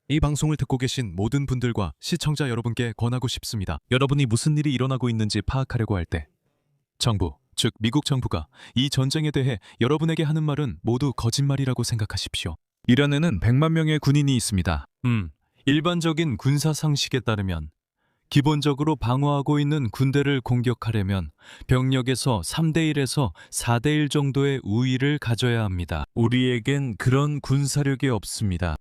이 방송을 듣고 계신 모든 분들과 시청자 여러분께 권하고 싶습니다. 여러분이 무슨 일이 일어나고 있는지 파악하려고 할 때 정부, 즉 미국 정부가 이 전쟁에 대해 여러분에게 하는 말은 모두 거짓말이라고 생각하십시오. 이란에는 100만 명의 군인이 있습니다. 일반적인 군사 상식에 따르면 기본적으로 방어하고 있는 군대를 공격하려면 병력에서 3대 1에서 4대 1 정도의 우위를 가져야 합니다. 우리에겐 그런 군사력이 없습니다.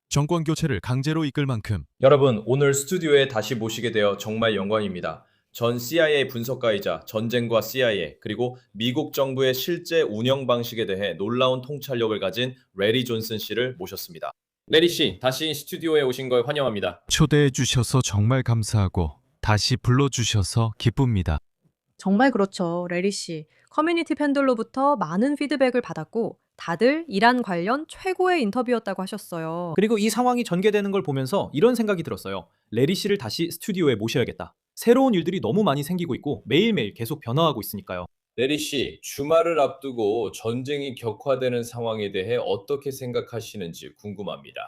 정권 교체를 강제로 이끌 만큼 여러분, 오늘 스튜디오에 다시 모시게 되어 정말 영광입니다. 전 CIA 분석가이자 전쟁과 CIA 그리고 미국 정부의 실제 운영 방식에 대해 놀라운 통찰력을 가진 레리 존슨 씨를 모셨습니다. 레리 씨, 다시 스튜디오에 오신 걸 환영합니다. 초대해 주셔서 정말 감사하고 다시 불러주셔서 기쁩니다. 정말 그렇죠, 레리 씨. 커뮤니티 팬들로부터 많은 피드백을 받았고 다들 이란 관련 최고의 인터뷰였다고 하셨어요. 그리고 이 상황이 전개되는 걸 보면서 이런 생각이 들었어요. 레리 씨를 다시 스튜디오에 모셔야겠다. 새로운 일들이 너무 많이 생기고 있고 매일매일 계속 변화하고 있으니까요. 레리 씨, 주말을 앞두고 전쟁이 격화되는 상황에 대해 어떻게 생각하시는지 궁금합니다.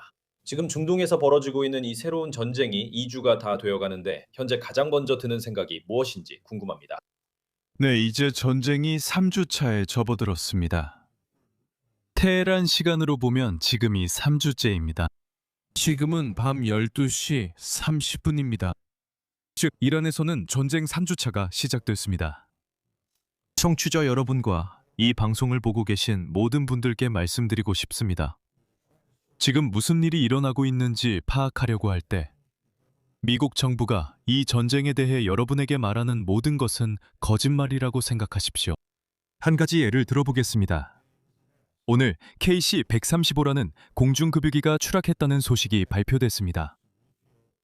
지금 중동에서 벌어지고 있는 이 새로운 전쟁이 2주가 다 되어가는데 현재 가장 먼저 드는 생각이 무엇인지 궁금합니다. 네, 이제 전쟁이 3주 차에 접어들었습니다. 테헤란 시간으로 보면 지금이 3주째입니다. 지금은 밤 12시 30분입니다. 즉, 이란에서는 전쟁 3주차가 시작됐습니다. 청취자 여러분과 이 방송을 보고 계신 모든 분들께 말씀드리고 싶습니다. 지금 무슨 일이 일어나고 있는지 파악하려고 할 때 미국 정부가 이 전쟁에 대해 여러분에게 말하는 모든 것은 거짓말이라고 생각하십시오. 한 가지 예를 들어보겠습니다. 오늘 KC-135라는 공중급유기가 추락했다는 소식이 발표됐습니다.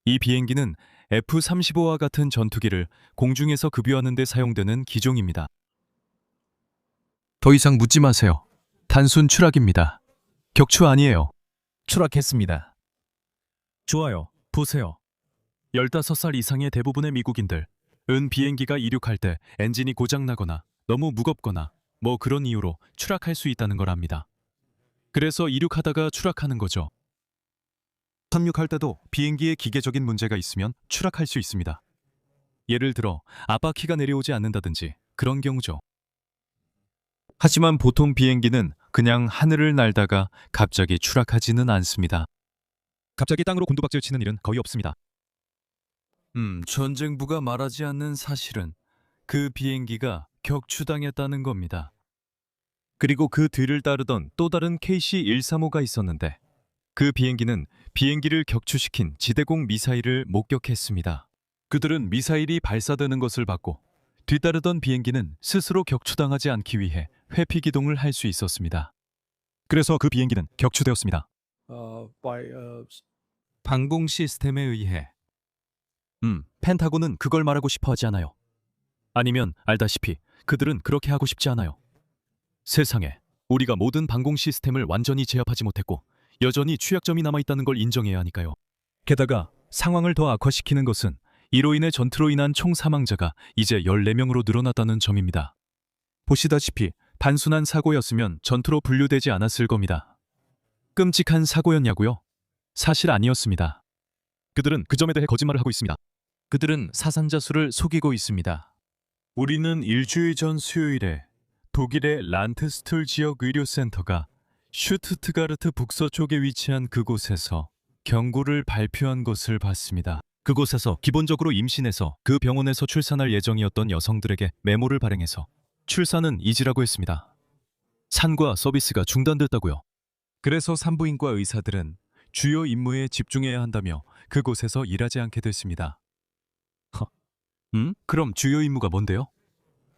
이 비행기는 F-35와 같은 전투기를 공중에서 급유하는 데 사용되는 기종입니다. 더 이상 묻지 마세요. 단순 추락입니다. 격추 아니에요. 추락했습니다. 좋아요. 보세요. 15살 이상의 대부분의 미국인들, 비행기가 이륙할 때 엔진이 고장나거나 너무 무겁거나 뭐 그런 이유로 추락할 수 있다는 걸 압니다. 그래서 이륙하다가 추락하는 거죠. 착륙할 때도 비행기에 기계적인 문제가 있으면 추락할 수 있습니다. 예를 들어 앞바퀴가 내려오지 않는다든지 그런 경우죠. 하지만 보통 비행기는 그냥 하늘을 날다가 갑자기 추락하지는 않습니다. 갑자기 땅으로 곤두박질 치는 일은 거의 없습니다. 전쟁부가 말하지 않는 사실은 그 비행기가 격추당했다는 겁니다. 그리고 그 뒤를 따르던 또 다른 KC-135가 있었는데 그 비행기는 비행기를 격추시킨 지대공 미사일을 목격했습니다. 그들은 미사일이 발사되는 것을 봤고 뒤따르던 비행기는 스스로 격추당하지 않기 위해 회피 기동을 할 수 있었습니다. 그래서 그 비행기는 격추되었습니다. 방공 시스템에 의해. 펜타곤은 그걸 말하고 싶어 하지 않아요. 아니면 알다시피 그들은 그렇게 하고 싶지 않아요. 세상에 우리가 모든 방공 시스템을 완전히 제압하지 못했고 여전히 취약점이 남아있다는 걸 인정해야 하니까요. 게다가 상황을 더 악화시키는 것은 이로 인해 전투로 인한 총 사망자가 이제 14명으로 늘어났다는 점입니다. 보시다시피 단순한 사고였으면 전투로 분류되지 않았을 겁니다. 끔찍한 사고였냐고요? 사실 아니었습니다. 그들은 그 점에 대해 거짓말을 하고 있습니다. 그들은 사상자 수를 속이고 있습니다. 우리는 일주일 전 수요일에 독일의 란트스툴 지역 의료센터가 슈투트가르트 북서쪽에 위치한 그곳에서 경고를 발표한 것을 봤습니다. 그곳에서 기본적으로 임신해서 그 병원에서 출산할 예정이었던 여성들에게 메모를 발행해서 출산은 이지라고 했습니다. 산과 서비스가 중단됐다고요. 그래서 산부인과 의사들은 주요 임무에 집중해야 한다며 그곳에서 일하지 않게 됐습니다. 그럼 주요 임무가 뭔데요?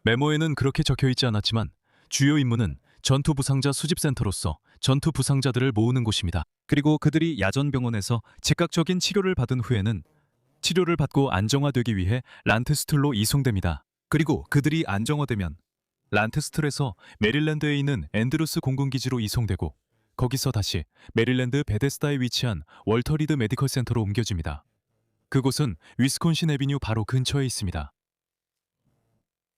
메모에는 그렇게 적혀 있지 않았지만 주요 임무는 전투 부상자 수집센터로서 전투 부상자들을 모으는 곳입니다. 그리고 그들이 야전병원에서 즉각적인 치료를 받은 후에는 치료를 받고 안정화되기 위해 란트스툴로 이송됩니다. 그리고 그들이 안정화되면 란트스툴에서 메릴랜드에 있는 앤드루스 공군기지로 이송되고 거기서 다시 메릴랜드 베데스다에 위치한 월터 리드 메디컬 센터로 옮겨집니다. 그곳은 위스콘신 애비뉴 바로 근처에 있습니다.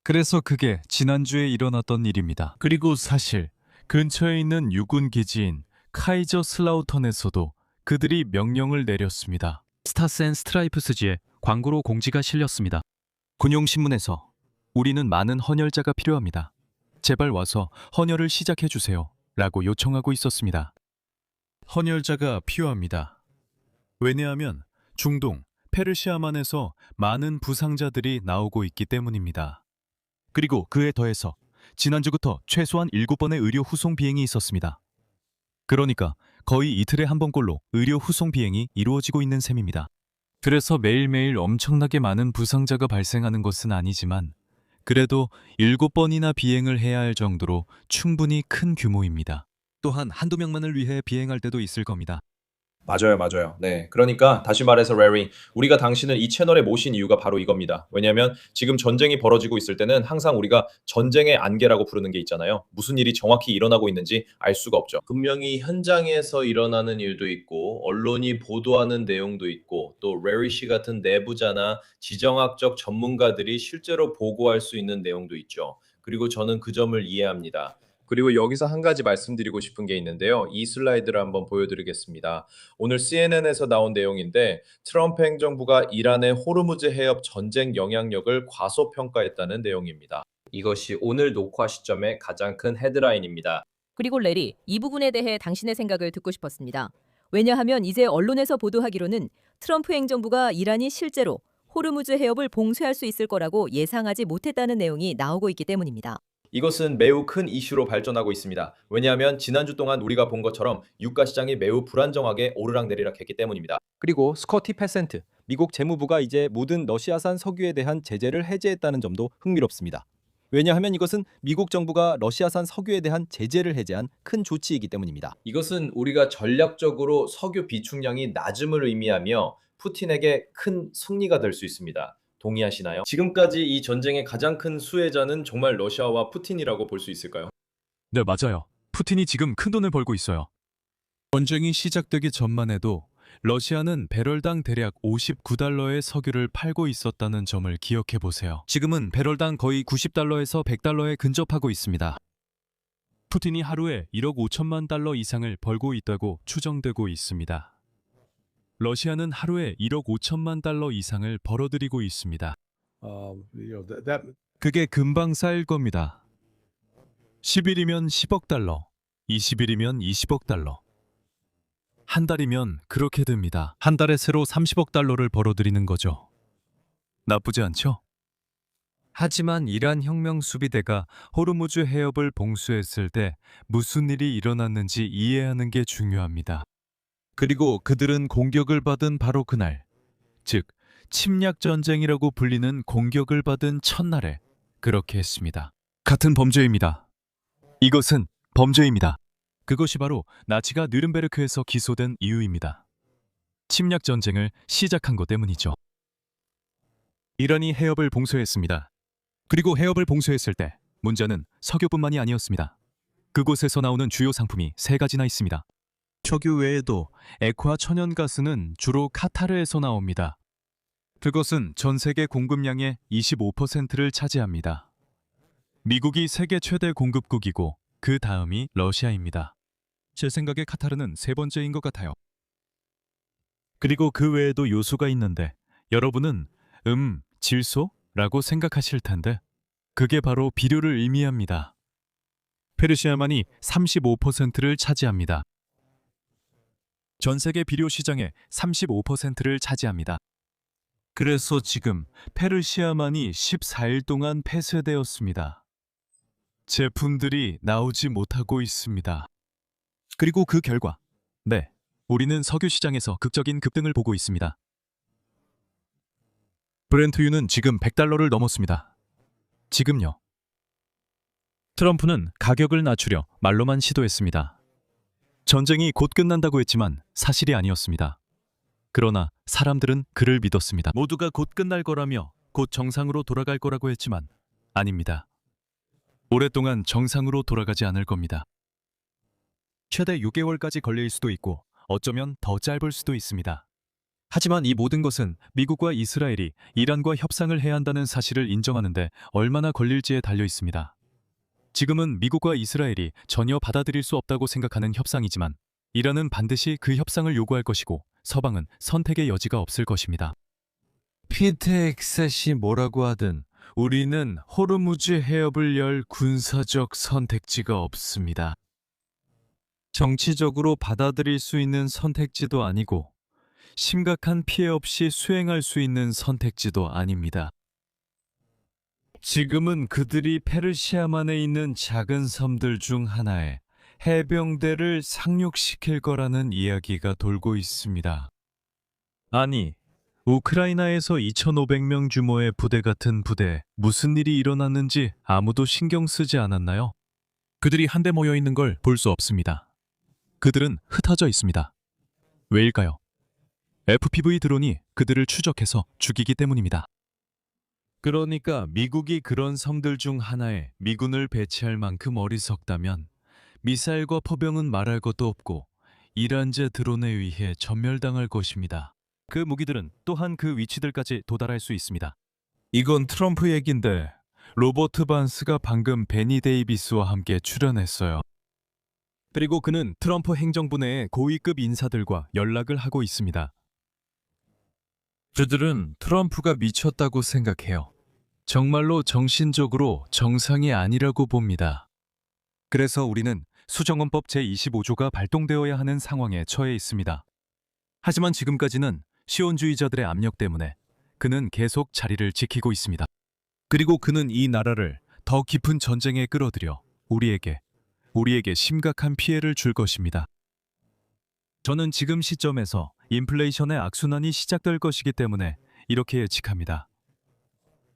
그래서 그게 지난주에 일어났던 일입니다. 그리고 사실 근처에 있는 유군 기지인 카이저 슬라우턴에서도 그들이 명령을 내렸습니다. 스타스 앤 스트라이프스지에 광고로 공지가 실렸습니다. 군용신문에서 우리는 많은 헌혈자가 필요합니다. 제발 와서 헌혈을 시작해 주세요. 라고 요청하고 있었습니다. 헌혈자가 필요합니다. 왜냐하면 중동, 페르시아만에서 많은 부상자들이 나오고 있기 때문입니다. 그리고 그에 더해서 지난주부터 최소한 7번의 의료 후송 비행이 있었습니다. 그러니까 거의 이틀에 한 번꼴로 의료 후송 비행이 이루어지고 있는 셈입니다. 그래서 매일매일 엄청나게 많은 부상자가 발생하는 것은 아니지만 그래도 7번이나 비행을 해야 할 정도로 충분히 큰 규모입니다. 또한 한두 명만을 위해 비행할 때도 있을 겁니다. 맞아요. 네. 그러니까 다시 말해서 레리, 우리가 당신을 이 채널에 모신 이유가 바로 이겁니다. 왜냐하면 지금 전쟁이 벌어지고 있을 때는 항상 우리가 전쟁의 안개라고 부르는 게 있잖아요. 무슨 일이 정확히 일어나고 있는지 알 수가 없죠. 분명히 현장에서 일어나는 일도 있고 언론이 보도하는 내용도 있고 또 레리 씨 같은 내부자나 지정학적 전문가들이 실제로 보고할 수 있는 내용도 있죠. 그리고 저는 그 점을 이해합니다. 그리고 여기서 한 가지 말씀드리고 싶은 게 있는데요. 이 슬라이드를 한번 보여드리겠습니다. 오늘 CNN에서 나온 내용인데 트럼프 행정부가 이란의 호르무즈 해협 전쟁 영향력을 과소평가했다는 내용입니다. 이것이 오늘 녹화 시점의 가장 큰 헤드라인입니다. 그리고 레리, 이 부분에 대해 당신의 생각을 듣고 싶었습니다. 왜냐하면 이제 언론에서 보도하기로는 트럼프 행정부가 이란이 실제로 호르무즈 해협을 봉쇄할 수 있을 거라고 예상하지 못했다는 내용이 나오고 있기 때문입니다. 이것은 매우 큰 이슈로 발전하고 있습니다. 왜냐하면 지난주 동안 우리가 본 것처럼 유가 시장이 매우 불안정하게 오르락내리락 했기 때문입니다. 그리고 스코티 패센트, 미국 재무부가 이제 모든 러시아산 석유에 대한 제재를 해제했다는 점도 흥미롭습니다. 왜냐하면 이것은 미국 정부가 러시아산 석유에 대한 제재를 해제한 큰 조치이기 때문입니다. 이것은 우리가 전략적으로 석유 비축량이 낮음을 의미하며 푸틴에게 큰 승리가 될 수 있습니다. 동의하시나요? 지금까지 이 전쟁의 가장 큰 수혜자는 정말 러시아와 푸틴이라고 볼 수 있을까요? 네, 맞아요. 푸틴이 지금 큰 돈을 벌고 있어요. 전쟁이 시작되기 전만 해도 러시아는 배럴당 대략 59달러의 석유를 팔고 있었다는 점을 기억해 보세요. 지금은 배럴당 거의 90달러에서 100달러에 근접하고 있습니다. 푸틴이 하루에 1억 5천만 달러 이상을 벌고 있다고 추정되고 있습니다. 러시아는 하루에 1억 5천만 달러 이상을 벌어들이고 있습니다. 그게 금방 쌓일 겁니다. 10일이면 10억 달러, 20일이면 20억 달러. 한 달이면 그렇게 됩니다. 한 달에 새로 30억 달러를 벌어들이는 거죠. 나쁘지 않죠? 하지만 이란 혁명 수비대가 호르무즈 해협을 봉쇄했을 때 무슨 일이 일어났는지 이해하는 게 중요합니다. 그리고 그들은 공격을 받은 바로 그날, 즉 침략 전쟁이라고 불리는 공격을 받은 첫날에 그렇게 했습니다. 같은 범죄입니다. 이것은 범죄입니다. 그것이 바로 나치가 느른베르크에서 기소된 이유입니다. 침략 전쟁을 시작한 것 때문이죠. 이란이 해협을 봉쇄했습니다. 그리고 해협을 봉쇄했을 때 문제는 석유뿐만이 아니었습니다. 그곳에서 나오는 주요 상품이 3가지나 있습니다. 석유 외에도 액화 천연가스는 주로 카타르에서 나옵니다. 그것은 전 세계 공급량의 25%를 차지합니다. 미국이 세계 최대 공급국이고 그 다음이 러시아입니다. 제 생각에 카타르는 3번째인 것 같아요. 그리고 그 외에도 요소가 있는데 여러분은 질소라고 생각하실 텐데 그게 바로 비료를 의미합니다. 페르시아만이 35%를 차지합니다. 전 세계 비료 시장의 35%를 차지합니다. 그래서 지금 페르시아만이 14일 동안 폐쇄되었습니다. 제품들이 나오지 못하고 있습니다. 그리고 그 결과, 우리는 석유 시장에서 극적인 급등을 보고 있습니다. 브렌트유는 지금 100달러를 넘었습니다. 지금요. 트럼프는 가격을 낮추려 말로만 시도했습니다. 전쟁이 곧 끝난다고 했지만 사실이 아니었습니다. 그러나 사람들은 그를 믿었습니다. 모두가 곧 끝날 거라며 곧 정상으로 돌아갈 거라고 했지만 아닙니다. 오랫동안 정상으로 돌아가지 않을 겁니다. 최대 6개월까지 걸릴 수도 있고 어쩌면 더 짧을 수도 있습니다. 하지만 이 모든 것은 미국과 이스라엘이 이란과 협상을 해야 한다는 사실을 인정하는데 얼마나 걸릴지에 달려 있습니다. 지금은 미국과 이스라엘이 전혀 받아들일 수 없다고 생각하는 협상이지만 이란은 반드시 그 협상을 요구할 것이고 서방은 선택의 여지가 없을 것입니다. 피테 엑셋이 뭐라고 하든 우리는 호르무즈 해협을 열 군사적 선택지가 없습니다. 정치적으로 받아들일 수 있는 선택지도 아니고 심각한 피해 없이 수행할 수 있는 선택지도 아닙니다. 지금은 그들이 페르시아만에 있는 작은 섬들 중 하나에 해병대를 상륙시킬 거라는 이야기가 돌고 있습니다. 아니, 우크라이나에서 2,500명 규모의 부대 같은 부대에 무슨 일이 일어났는지 아무도 신경 쓰지 않았나요? 그들이 한데 모여 있는 걸 볼 수 없습니다. 그들은 흩어져 있습니다. 왜일까요? FPV 드론이 그들을 추적해서 죽이기 때문입니다. 그러니까 미국이 그런 섬들 중 하나에 미군을 배치할 만큼 어리석다면 미사일과 포병은 말할 것도 없고 이란제 드론에 의해 전멸당할 것입니다. 그 무기들은 또한 그 위치들까지 도달할 수 있습니다. 이건 트럼프 얘긴데 로버트 반스가 방금 베니 데이비스와 함께 출연했어요. 그리고 그는 트럼프 행정부 내의 고위급 인사들과 연락을 하고 있습니다. 그들은 트럼프가 미쳤다고 생각해요. 정말로 정신적으로 정상이 아니라고 봅니다. 그래서 우리는 수정헌법 제25조가 발동되어야 하는 상황에 처해 있습니다. 하지만 지금까지는 시온주의자들의 압력 때문에 그는 계속 자리를 지키고 있습니다. 그리고 그는 이 나라를 더 깊은 전쟁에 끌어들여 우리에게 심각한 피해를 줄 것입니다. 저는 지금 시점에서 인플레이션의 악순환이 시작될 것이기 때문에 이렇게 예측합니다.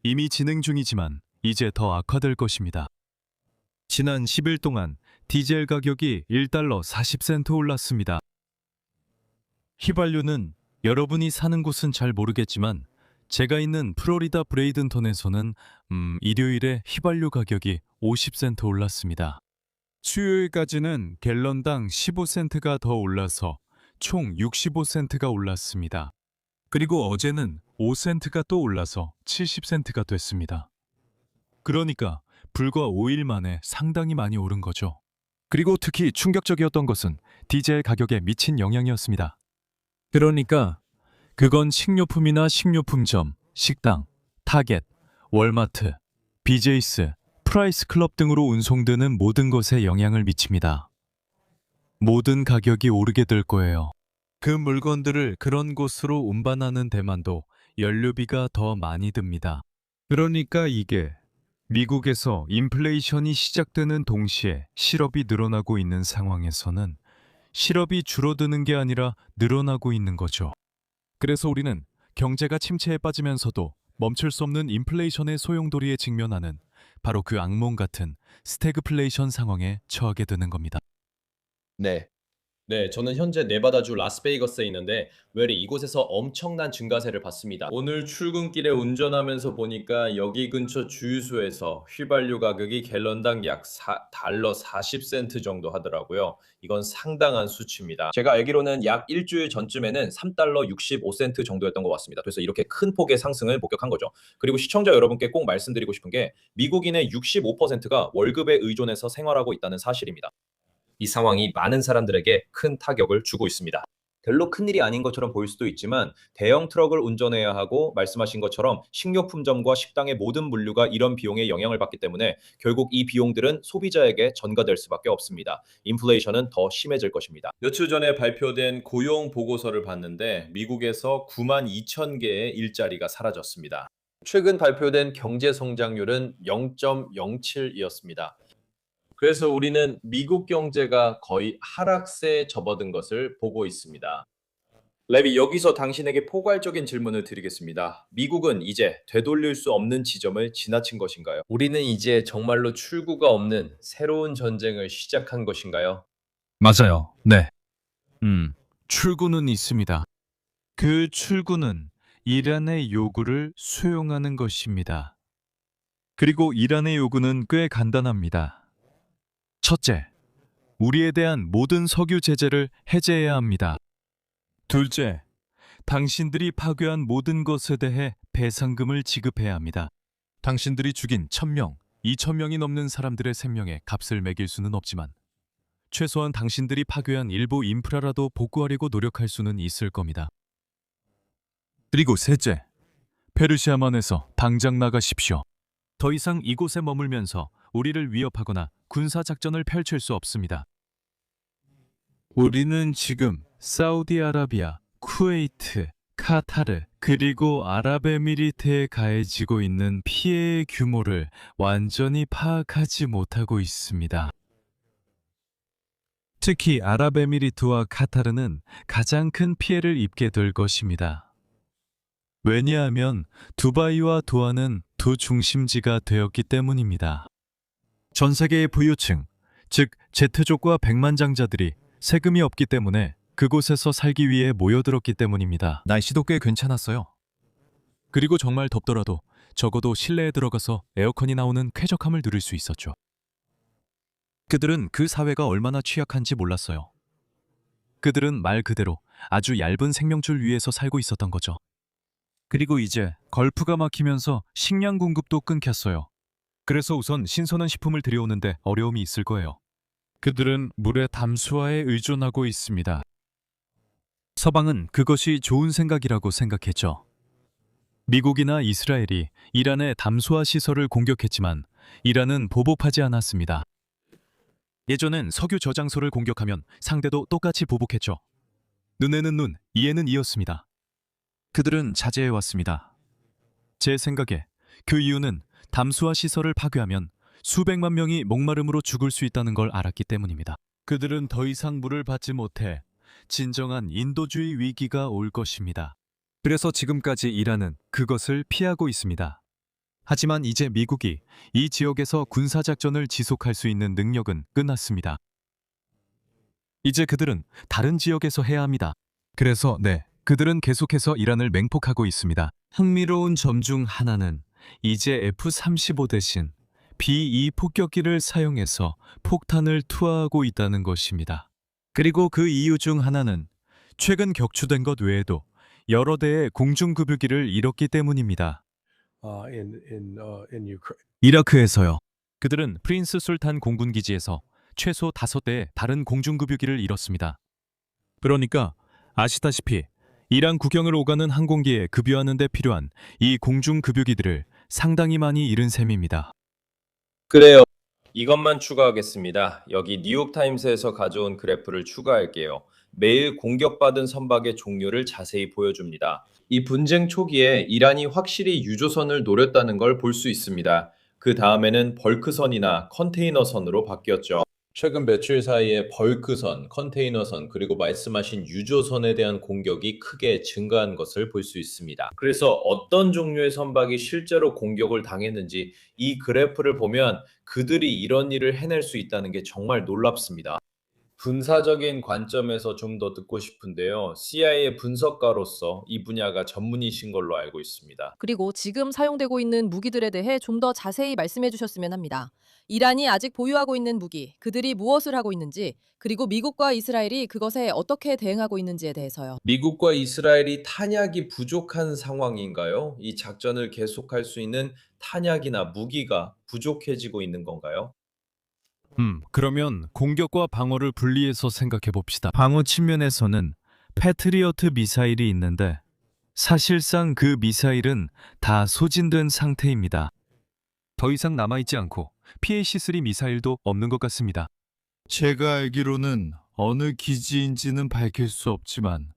이미 진행 중이지만 이제 더 악화될 것입니다. 지난 10일 동안 디젤 가격이 1달러 40센트 올랐습니다. 휘발유는 여러분이 사는 곳은 잘 모르겠지만 제가 있는 플로리다 브레이든턴에서는 일요일에 휘발유 가격이 50센트 올랐습니다. 수요일까지는 갤런당 15센트가 더 올라서 총 65센트가 올랐습니다. 그리고 어제는 5센트가 또 올라서 70센트가 됐습니다. 그러니까 불과 5일 만에 상당히 많이 오른 거죠. 그리고 특히 충격적이었던 것은 디젤 가격에 미친 영향이었습니다. 그러니까 그건 식료품이나 식료품점, 식당, 타겟, 월마트, BJ's, 프라이스 클럽 등으로 운송되는 모든 것에 영향을 미칩니다. 모든 가격이 오르게 될 거예요. 그 물건들을 그런 곳으로 운반하는 데만도 연료비가 더 많이 듭니다. 그러니까 이게 미국에서 인플레이션이 시작되는 동시에 실업이 늘어나고 있는 상황에서는 실업이 줄어드는 게 아니라 늘어나고 있는 거죠. 그래서 우리는 경제가 침체에 빠지면서도 멈출 수 없는 인플레이션의 소용돌이에 직면하는 바로 그 악몽 같은 스태그플레이션 상황에 처하게 되는 겁니다. 네, 저는 현재 네바다주 라스베이거스에 있는데 웰이 이곳에서 엄청난 증가세를 봤습니다. 오늘 출근길에 운전하면서 보니까 여기 근처 주유소에서 휘발유 가격이 갤런당 약 달러 40센트 정도 하더라고요. 이건 상당한 수치입니다. 제가 알기로는 약 일주일 전쯤에는 3달러 65센트 정도였던 것 같습니다. 그래서 이렇게 큰 폭의 상승을 목격한 거죠. 그리고 시청자 여러분께 꼭 말씀드리고 싶은 게 미국인의 65%가 월급에 의존해서 생활하고 있다는 사실입니다. 이 상황이 많은 사람들에게 큰 타격을 주고 있습니다. 별로 큰일이 아닌 것처럼 보일 수도 있지만 대형 트럭을 운전해야 하고 말씀하신 것처럼 식료품점과 식당의 모든 물류가 이런 비용에 영향을 받기 때문에 결국 이 비용들은 소비자에게 전가될 수밖에 없습니다. 인플레이션은 더 심해질 것입니다. 며칠 전에 발표된 고용 보고서를 봤는데 미국에서 9만 2천 개의 일자리가 사라졌습니다. 최근 발표된 경제 성장률은 0.07이었습니다. 그래서 우리는 미국 경제가 거의 하락세에 접어든 것을 보고 있습니다. 레비, 여기서 당신에게 포괄적인 질문을 드리겠습니다. 미국은 이제 되돌릴 수 없는 지점을 지나친 것인가요? 우리는 이제 정말로 출구가 없는 새로운 전쟁을 시작한 것인가요? 맞아요. 네. 출구는 있습니다. 그 출구는 이란의 요구를 수용하는 것입니다. 그리고 이란의 요구는 꽤 간단합니다. 첫째, 우리에 대한 모든 석유 제재를 해제해야 합니다. 둘째, 당신들이 파괴한 모든 것에 대해 배상금을 지급해야 합니다. 당신들이 죽인 1,000명, 2,000명이 넘는 사람들의 생명에 값을 매길 수는 없지만 최소한 당신들이 파괴한 일부 인프라라도 복구하려고 노력할 수는 있을 겁니다. 그리고 셋째, 페르시아만에서 당장 나가십시오. 더 이상 이곳에 머물면서 우리를 위협하거나 군사작전을 펼칠 수 없습니다. 우리는 지금 사우디아라비아, 쿠웨이트, 카타르, 그리고 아랍에미리트에 가해지고 있는 피해의 규모를 완전히 파악하지 못하고 있습니다. 특히 아랍에미리트와 카타르는 가장 큰 피해를 입게 될 것입니다. 왜냐하면 두바이와 도하는 두 중심지가 되었기 때문입니다. 전 세계의 부유층, 즉 제트족과 백만장자들이 세금이 없기 때문에 그곳에서 살기 위해 모여들었기 때문입니다. 날씨도 꽤 괜찮았어요. 그리고 정말 덥더라도 적어도 실내에 들어가서 에어컨이 나오는 쾌적함을 누릴 수 있었죠. 그들은 그 사회가 얼마나 취약한지 몰랐어요. 그들은 말 그대로 아주 얇은 생명줄 위에서 살고 있었던 거죠. 그리고 이제 걸프가 막히면서 식량 공급도 끊겼어요. 그래서 우선 신선한 식품을 들여오는데 어려움이 있을 거예요. 그들은 물의 담수화에 의존하고 있습니다. 서방은 그것이 좋은 생각이라고 생각했죠. 미국이나 이스라엘이 이란의 담수화 시설을 공격했지만 이란은 보복하지 않았습니다. 예전엔 석유 저장소를 공격하면 상대도 똑같이 보복했죠. 눈에는 눈, 이에는 이였습니다. 그들은 자제해왔습니다. 제 생각에 그 이유는 담수화 시설을 파괴하면 수백만 명이 목마름으로 죽을 수 있다는 걸 알았기 때문입니다. 그들은 더 이상 물을 받지 못해 진정한 인도주의 위기가 올 것입니다. 그래서 지금까지 이란은 그것을 피하고 있습니다. 하지만 이제 미국이 이 지역에서 군사작전을 지속할 수 있는 능력은 끝났습니다. 이제 그들은 다른 지역에서 해야 합니다. 그래서 그들은 계속해서 이란을 맹폭하고 있습니다. 흥미로운 점 중 하나는 이제 F-35 대신 B-2 폭격기를 사용해서 폭탄을 투하하고 있다는 것입니다. 그리고 그 이유 중 하나는 최근 격추된 것 외에도 여러 대의 공중급유기를 잃었기 때문입니다. 이라크에서요. 그들은 프린스 술탄 공군기지에서 최소 5대의 다른 공중급유기를 잃었습니다. 그러니까 아시다시피 이란 국경을 오가는 항공기에 급유하는 데 필요한 이 공중급유기들을 상당히 많이 잃은 셈입니다. 그래요. 이것만 추가하겠습니다. 여기 뉴욕타임스에서 가져온 그래프를 추가할게요. 매일 공격받은 선박의 종류를 자세히 보여줍니다. 이 분쟁 초기에 이란이 확실히 유조선을 노렸다는 걸 볼 수 있습니다. 그 다음에는 벌크선이나 컨테이너선으로 바뀌었죠. 최근 며칠 사이에 벌크선, 컨테이너선, 그리고 말씀하신 유조선에 대한 공격이 크게 증가한 것을 볼 수 있습니다. 그래서 어떤 종류의 선박이 실제로 공격을 당했는지 이 그래프를 보면 그들이 이런 일을 해낼 수 있다는 게 정말 놀랍습니다. 군사적인 관점에서 좀 더 듣고 싶은데요. CIA 분석가로서 이 분야가 전문이신 걸로 알고 있습니다. 그리고 지금 사용되고 있는 무기들에 대해 좀 더 자세히 말씀해 주셨으면 합니다. 이란이 아직 보유하고 있는 무기, 그들이 무엇을 하고 있는지, 그리고 미국과 이스라엘이 그것에 어떻게 대응하고 있는지에 대해서요. 미국과 이스라엘이 탄약이 부족한 상황인가요? 이 작전을 계속할 수 있는 탄약이나 무기가 부족해지고 있는 건가요? 그러면 공격과 방어를 분리해서 생각해 봅시다. 방어 측면에서는 패트리어트 미사일이 있는데 사실상 그 미사일은 다 소진된 상태입니다. 더 이상 남아있지 않고 PAC-3 미사일도 없는 것 같습니다. 제가 알기로는 어느 기지인지는 밝힐 수 없지만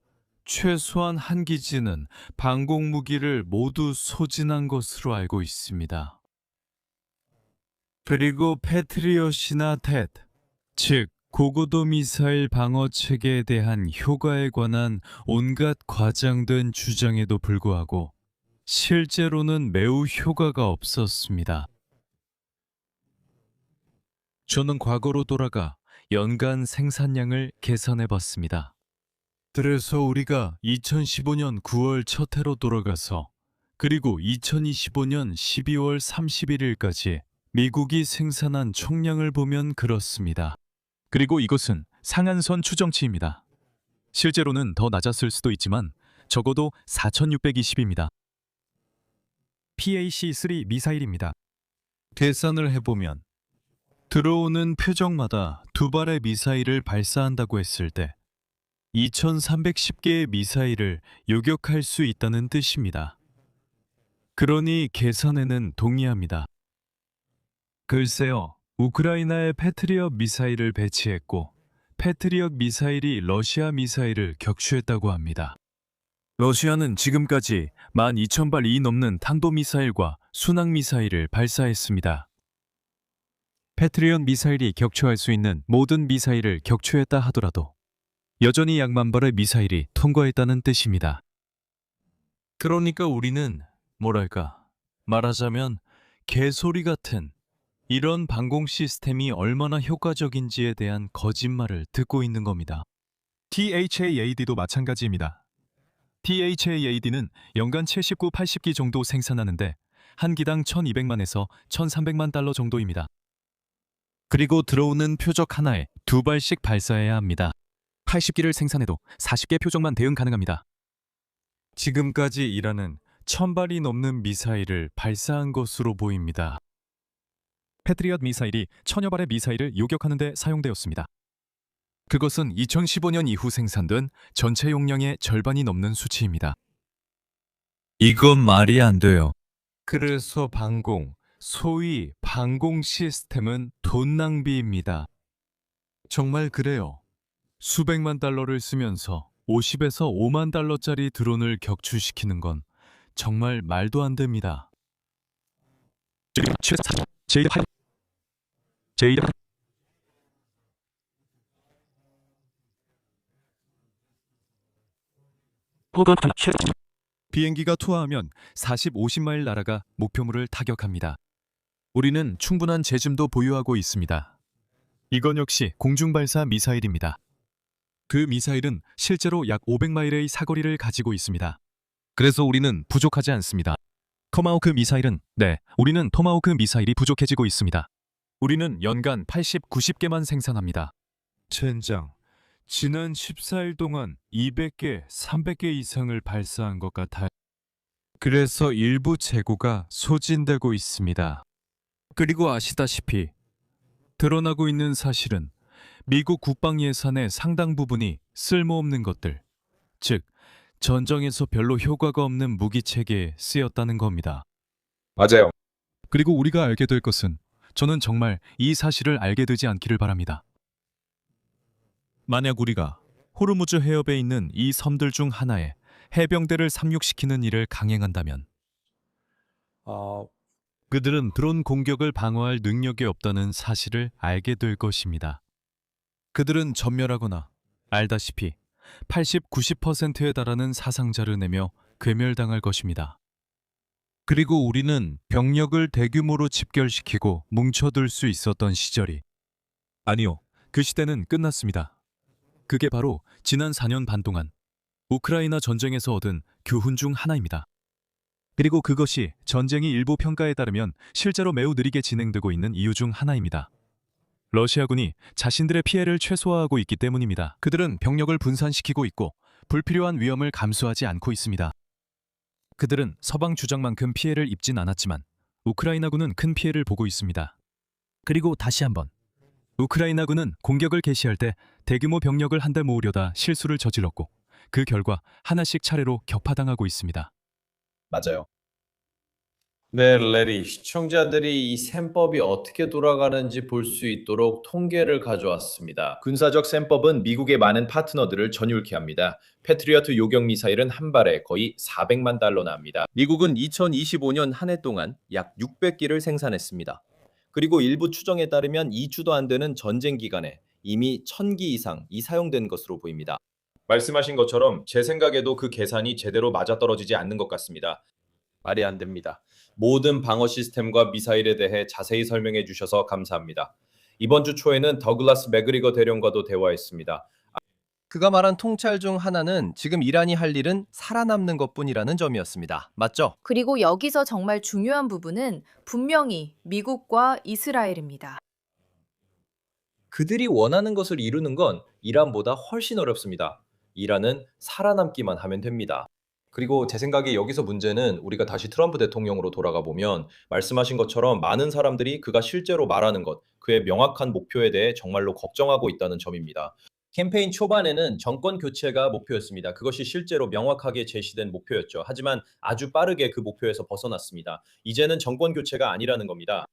최소한 한 기지는 방공 무기를 모두 소진한 것으로 알고 있습니다. 그리고 패트리엇이나 텟, 즉 고고도 미사일 방어 체계에 대한 효과에 관한 온갖 과장된 주장에도 불구하고 실제로는 매우 효과가 없었습니다. 저는 과거로 돌아가 연간 생산량을 계산해 봤습니다. 그래서 우리가 2015년 9월 첫 해로 돌아가서 그리고 2025년 12월 31일까지 미국이 생산한 총량을 보면 그렇습니다. 그리고 이것은 상한선 추정치입니다. 실제로는 더 낮았을 수도 있지만 적어도 4,620입니다. PAC-3 미사일입니다. 계산을 해보면 들어오는 표적마다 2발의 미사일을 발사한다고 했을 때 2310개의 미사일을 요격할 수 있다는 뜻입니다. 그러니 계산에는 동의합니다. 글쎄요, 우크라이나에 패트리엇 미사일을 배치했고 패트리엇 미사일이 러시아 미사일을 격추했다고 합니다. 러시아는 지금까지 12,000발이 넘는 탄도미사일과 순항미사일을 발사했습니다. 패트리엇 미사일이 격추할 수 있는 모든 미사일을 격추했다 하더라도 여전히 약 10,000발의 미사일이 통과했다는 뜻입니다. 그러니까 우리는 말하자면 개소리 같은 이런 방공 시스템이 얼마나 효과적인지에 대한 거짓말을 듣고 있는 겁니다. THAAD도 마찬가지입니다. THAAD는 연간 79, 80기 정도 생산하는데 한 기당 1,200만에서 1,300만 달러 정도입니다. 그리고 들어오는 표적 하나에 2발씩 발사해야 합니다. 80기를 생산해도 40개 표적만 대응 가능합니다. 지금까지 이란은 1,000발이 넘는 미사일을 발사한 것으로 보입니다. 패트리엇 미사일이 1,000여 발의 미사일을 요격하는 데 사용되었습니다. 그것은 2015년 이후 생산된 전체 용량의 절반이 넘는 수치입니다. 이건 말이 안 돼요. 그래서 소위 방공 시스템은 돈 낭비입니다. 정말 그래요. 수백만 달러를 쓰면서 50에서 5만 달러짜리 드론을 격추시키는 건 정말 말도 안 됩니다. 비행기가 투하하면 40, 50마일 날아가 목표물을 타격합니다. 우리는 충분한 재짐도 보유하고 있습니다. 이건 역시 공중발사 미사일입니다. 그 미사일은 실제로 약 500마일의 사거리를 가지고 있습니다. 그래서 우리는 부족하지 않습니다. 우리는 토마호크 미사일이 부족해지고 있습니다. 우리는 연간 80, 90개만 생산합니다. 젠장, 지난 14일 동안 200개, 300개 이상을 발사한 것 같아요. 그래서 일부 재고가 소진되고 있습니다. 그리고 아시다시피 드러나고 있는 사실은 미국 국방 예산의 상당 부분이 쓸모없는 것들, 즉 전쟁에서 별로 효과가 없는 무기 체계에 쓰였다는 겁니다. 맞아요. 그리고 우리가 알게 될 것은 저는 정말 이 사실을 알게 되지 않기를 바랍니다. 만약 우리가 호르무즈 해협에 있는 이 섬들 중 하나에 해병대를 상륙시키는 일을 강행한다면 그들은 드론 공격을 방어할 능력이 없다는 사실을 알게 될 것입니다. 그들은 전멸하거나 알다시피 80, 90%에 달하는 사상자를 내며 괴멸당할 것입니다. 그리고 우리는 병력을 대규모로 집결시키고 뭉쳐둘 수 있었던 시절이 아니요, 그 시대는 끝났습니다. 그게 바로 지난 4년 반 동안 우크라이나 전쟁에서 얻은 교훈 중 하나입니다. 그리고 그것이 전쟁이 일부 평가에 따르면 실제로 매우 느리게 진행되고 있는 이유 중 하나입니다. 러시아군이 자신들의 피해를 최소화하고 있기 때문입니다. 그들은 병력을 분산시키고 있고 불필요한 위험을 감수하지 않고 있습니다. 그들은 서방 주장만큼 피해를 입진 않았지만 우크라이나군은 큰 피해를 보고 있습니다. 그리고 다시 한번 우크라이나군은 공격을 개시할 때 대규모 병력을 한데 모으려다 실수를 저질렀고 그 결과 하나씩 차례로 격파당하고 있습니다. 맞아요. 네, 레리. 시청자들이 이 셈법이 어떻게 돌아가는지 볼 수 있도록 통계를 가져왔습니다. 군사적 셈법은 미국의 많은 파트너들을 전율케 합니다. 패트리어트 요격 미사일은 한 발에 거의 400만 달러나 합니다. 미국은 2025년 한 해 동안 약 600기를 생산했습니다. 그리고 일부 추정에 따르면 2주도 안 되는 전쟁 기간에 이미 1000기 이상이 사용된 것으로 보입니다. 말씀하신 것처럼 제 생각에도 그 계산이 제대로 맞아떨어지지 않는 것 같습니다. 말이 안 됩니다. 모든 방어 시스템과 미사일에 대해 자세히 설명해 주셔서 감사합니다. 이번 주 초에는 더글라스 맥그리거 대령과도 대화했습니다. 그가 말한 통찰 중 하나는 지금 이란이 할 일은 살아남는 것뿐이라는 점이었습니다. 맞죠? 그리고 여기서 정말 중요한 부분은 분명히 미국과 이스라엘입니다. 그들이 원하는 것을 이루는 건 이란보다 훨씬 어렵습니다. 이란은 살아남기만 하면 됩니다. 그리고 제 생각에 여기서 문제는 우리가 다시 트럼프 대통령으로 돌아가 보면 말씀하신 것처럼 많은 사람들이 그가 실제로 말하는 것, 그의 명확한 목표에 대해 정말로 걱정하고 있다는 점입니다. 캠페인 초반에는 정권 교체가 목표였습니다. 그것이 실제로 명확하게 제시된 목표였죠. 하지만 아주 빠르게 그 목표에서 벗어났습니다. 이제는 정권 교체가 아니라는 겁니다.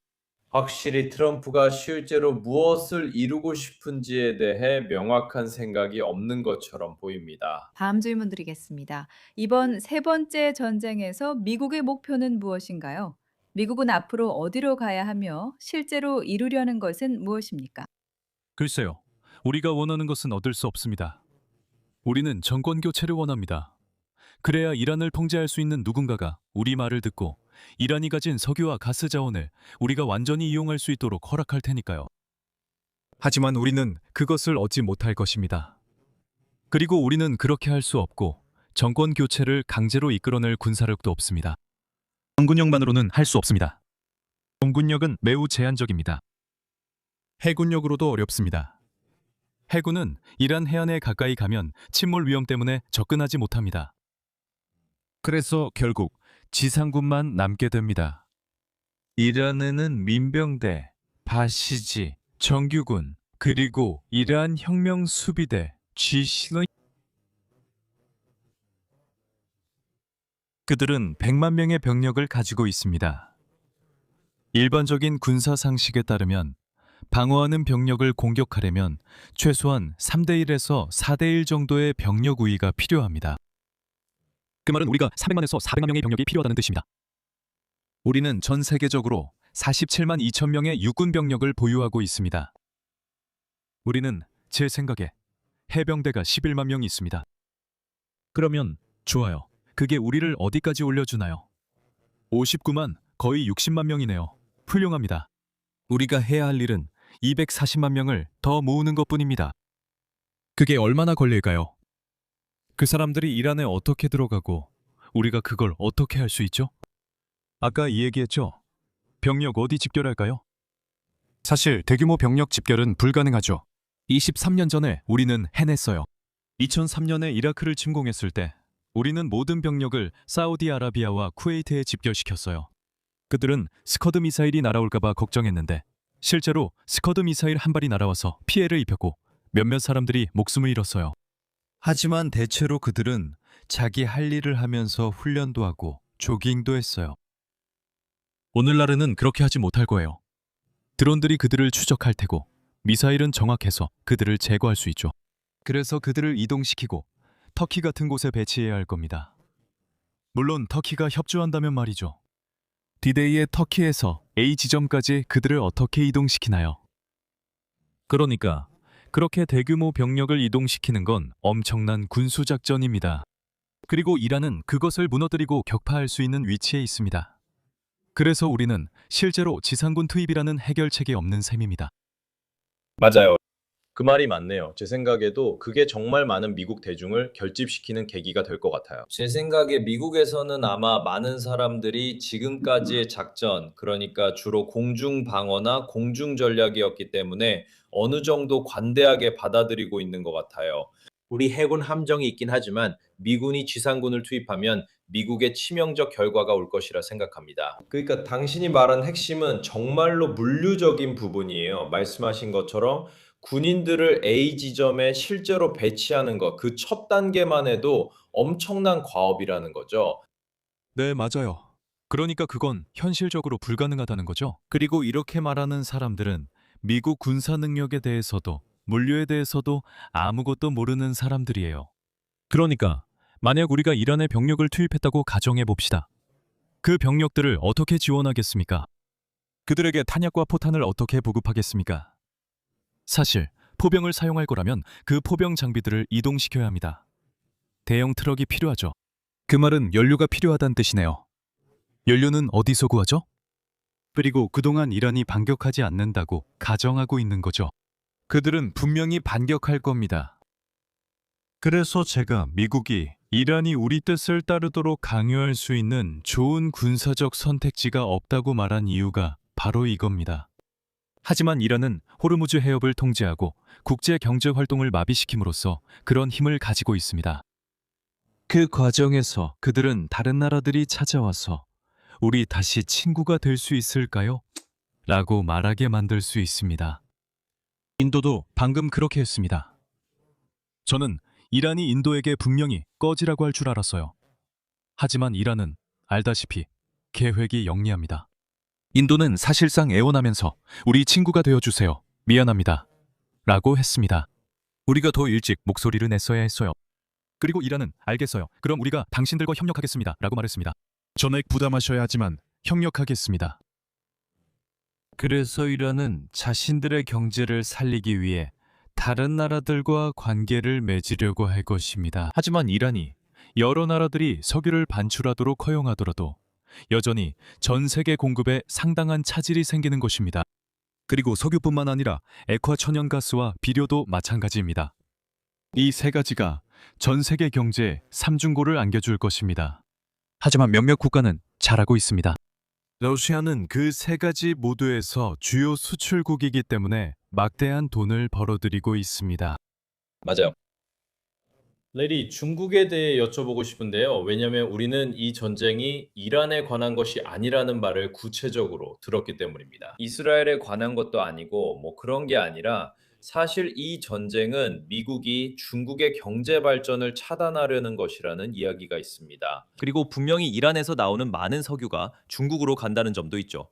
확실히 트럼프가 실제로 무엇을 이루고 싶은지에 대해 명확한 생각이 없는 것처럼 보입니다. 다음 질문 드리겠습니다. 이번 세 번째 전쟁에서 미국의 목표는 무엇인가요? 미국은 앞으로 어디로 가야 하며 실제로 이루려는 것은 무엇입니까? 글쎄요. 우리가 원하는 것은 얻을 수 없습니다. 우리는 정권 교체를 원합니다. 그래야 이란을 통제할 수 있는 누군가가 우리 말을 듣고 이란이 가진 석유와 가스 자원을 우리가 완전히 이용할 수 있도록 허락할 테니까요. 하지만 우리는 그것을 얻지 못할 것입니다. 그리고 우리는 그렇게 할 수 없고 정권 교체를 강제로 이끌어낼 군사력도 없습니다. 정군력만으로는 할 수 없습니다. 공군력은 매우 제한적입니다. 해군력으로도 어렵습니다. 해군은 이란 해안에 가까이 가면 침몰 위험 때문에 접근하지 못합니다. 그래서 결국 지상군만 남게 됩니다. 이란에는 민병대, 바시지, 정규군, 그리고 이란 혁명 수비대, GC는 그들은 100만 명의 병력을 가지고 있습니다. 일반적인 군사 상식에 따르면 방어하는 병력을 공격하려면 최소한 3대1에서 4대1 정도의 병력 우위가 필요합니다. 그 말은 우리가 300만에서 400만 명의 병력이 필요하다는 뜻입니다. 우리는 전 세계적으로 47만 2천 명의 육군 병력을 보유하고 있습니다. 우리는 제 생각에 해병대가 11만 명이 있습니다. 그러면 좋아요. 그게 우리를 어디까지 올려주나요? 59만, 거의 60만 명이네요. 훌륭합니다. 우리가 해야 할 일은 240만 명을 더 모으는 것뿐입니다. 그게 얼마나 걸릴까요? 그 사람들이 이란에 어떻게 들어가고 우리가 그걸 어떻게 할 수 있죠? 아까 이 얘기했죠? 병력 어디 집결할까요? 사실 대규모 병력 집결은 불가능하죠. 23년 전에 우리는 해냈어요. 2003년에 이라크를 침공했을 때 우리는 모든 병력을 사우디아라비아와 쿠웨이트에 집결시켰어요. 그들은 스커드 미사일이 날아올까봐 걱정했는데 실제로 스커드 미사일 한 발이 날아와서 피해를 입혔고 몇몇 사람들이 목숨을 잃었어요. 하지만 대체로 그들은 자기 할 일을 하면서 훈련도 하고 조깅도 했어요. 오늘날에는 그렇게 하지 못할 거예요. 드론들이 그들을 추적할 테고 미사일은 정확해서 그들을 제거할 수 있죠. 그래서 그들을 이동시키고 터키 같은 곳에 배치해야 할 겁니다. 물론 터키가 협조한다면 말이죠. 디데이의 터키에서 A 지점까지 그들을 어떻게 이동시키나요? 그러니까 그렇게 대규모 병력을 이동시키는 건 엄청난 군수작전입니다. 그리고 이란은 그것을 무너뜨리고 격파할 수 있는 위치에 있습니다. 그래서 우리는 실제로 지상군 투입이라는 해결책이 없는 셈입니다. 맞아요. 그 말이 맞네요. 제 생각에도 그게 정말 많은 미국 대중을 결집시키는 계기가 될 것 같아요. 제 생각에 미국에서는 아마 많은 사람들이 지금까지의 작전, 그러니까 주로 공중 방어나 공중 전략이었기 때문에 어느 정도 관대하게 받아들이고 있는 것 같아요. 우리 해군 함정이 있긴 하지만 미군이 지상군을 투입하면 미국의 치명적 결과가 올 것이라 생각합니다. 그러니까 당신이 말한 핵심은 정말로 물리적인 부분이에요. 말씀하신 것처럼 군인들을 A 지점에 실제로 배치하는 것, 그 첫 단계만 해도 엄청난 과업이라는 거죠. 네, 맞아요. 그러니까 그건 현실적으로 불가능하다는 거죠. 그리고 이렇게 말하는 사람들은 미국 군사 능력에 대해서도 물류에 대해서도 아무것도 모르는 사람들이에요. 그러니까 만약 우리가 이란에 병력을 투입했다고 가정해 봅시다. 그 병력들을 어떻게 지원하겠습니까? 그들에게 탄약과 포탄을 어떻게 보급하겠습니까? 사실 포병을 사용할 거라면 그 포병 장비들을 이동시켜야 합니다. 대형 트럭이 필요하죠. 그 말은 연료가 필요하다는 뜻이네요. 연료는 어디서 구하죠? 그리고 그동안 이란이 반격하지 않는다고 가정하고 있는 거죠. 그들은 분명히 반격할 겁니다. 그래서 제가 미국이 이란이 우리 뜻을 따르도록 강요할 수 있는 좋은 군사적 선택지가 없다고 말한 이유가 바로 이겁니다. 하지만 이란은 호르무즈 해협을 통제하고 국제 경제 활동을 마비시킴으로써 그런 힘을 가지고 있습니다. 그 과정에서 그들은 다른 나라들이 찾아와서 우리 다시 친구가 될 수 있을까요? 라고 말하게 만들 수 있습니다. 인도도 방금 그렇게 했습니다. 저는 이란이 인도에게 분명히 꺼지라고 할 줄 알았어요. 하지만 이란은 알다시피 계획이 영리합니다. 인도는 사실상 애원하면서 우리 친구가 되어주세요. 미안합니다. 라고 했습니다. 우리가 더 일찍 목소리를 냈어야 했어요. 그리고 이란은 알겠어요. 그럼 우리가 당신들과 협력하겠습니다. 라고 말했습니다. 전액 부담하셔야 하지만 협력하겠습니다. 그래서 이란은 자신들의 경제를 살리기 위해 다른 나라들과 관계를 맺으려고 할 것입니다. 하지만 이란이 여러 나라들이 석유를 반출하도록 허용하더라도 여전히 전 세계 공급에 상당한 차질이 생기는 것입니다. 그리고 석유뿐만 아니라 액화 천연가스와 비료도 마찬가지입니다. 이 세 가지가 전 세계 경제에 삼중고를 안겨줄 것입니다. 하지만 몇몇 국가는 잘하고 있습니다. 러시아는 그 세 가지 모두에서 주요 수출국이기 때문에 막대한 돈을 벌어들이고 있습니다. 맞아요. 레리, 중국에 대해 여쭤보고 싶은데요. 왜냐하면 우리는 이 전쟁이 이란에 관한 것이 아니라는 말을 구체적으로 들었기 때문입니다. 이스라엘에 관한 것도 아니고 뭐 그런 게 아니라 사실 이 전쟁은 미국이 중국의 경제 발전을 차단하려는 것이라는 이야기가 있습니다. 그리고 분명히 이란에서 나오는 많은 석유가 중국으로 간다는 점도 있죠.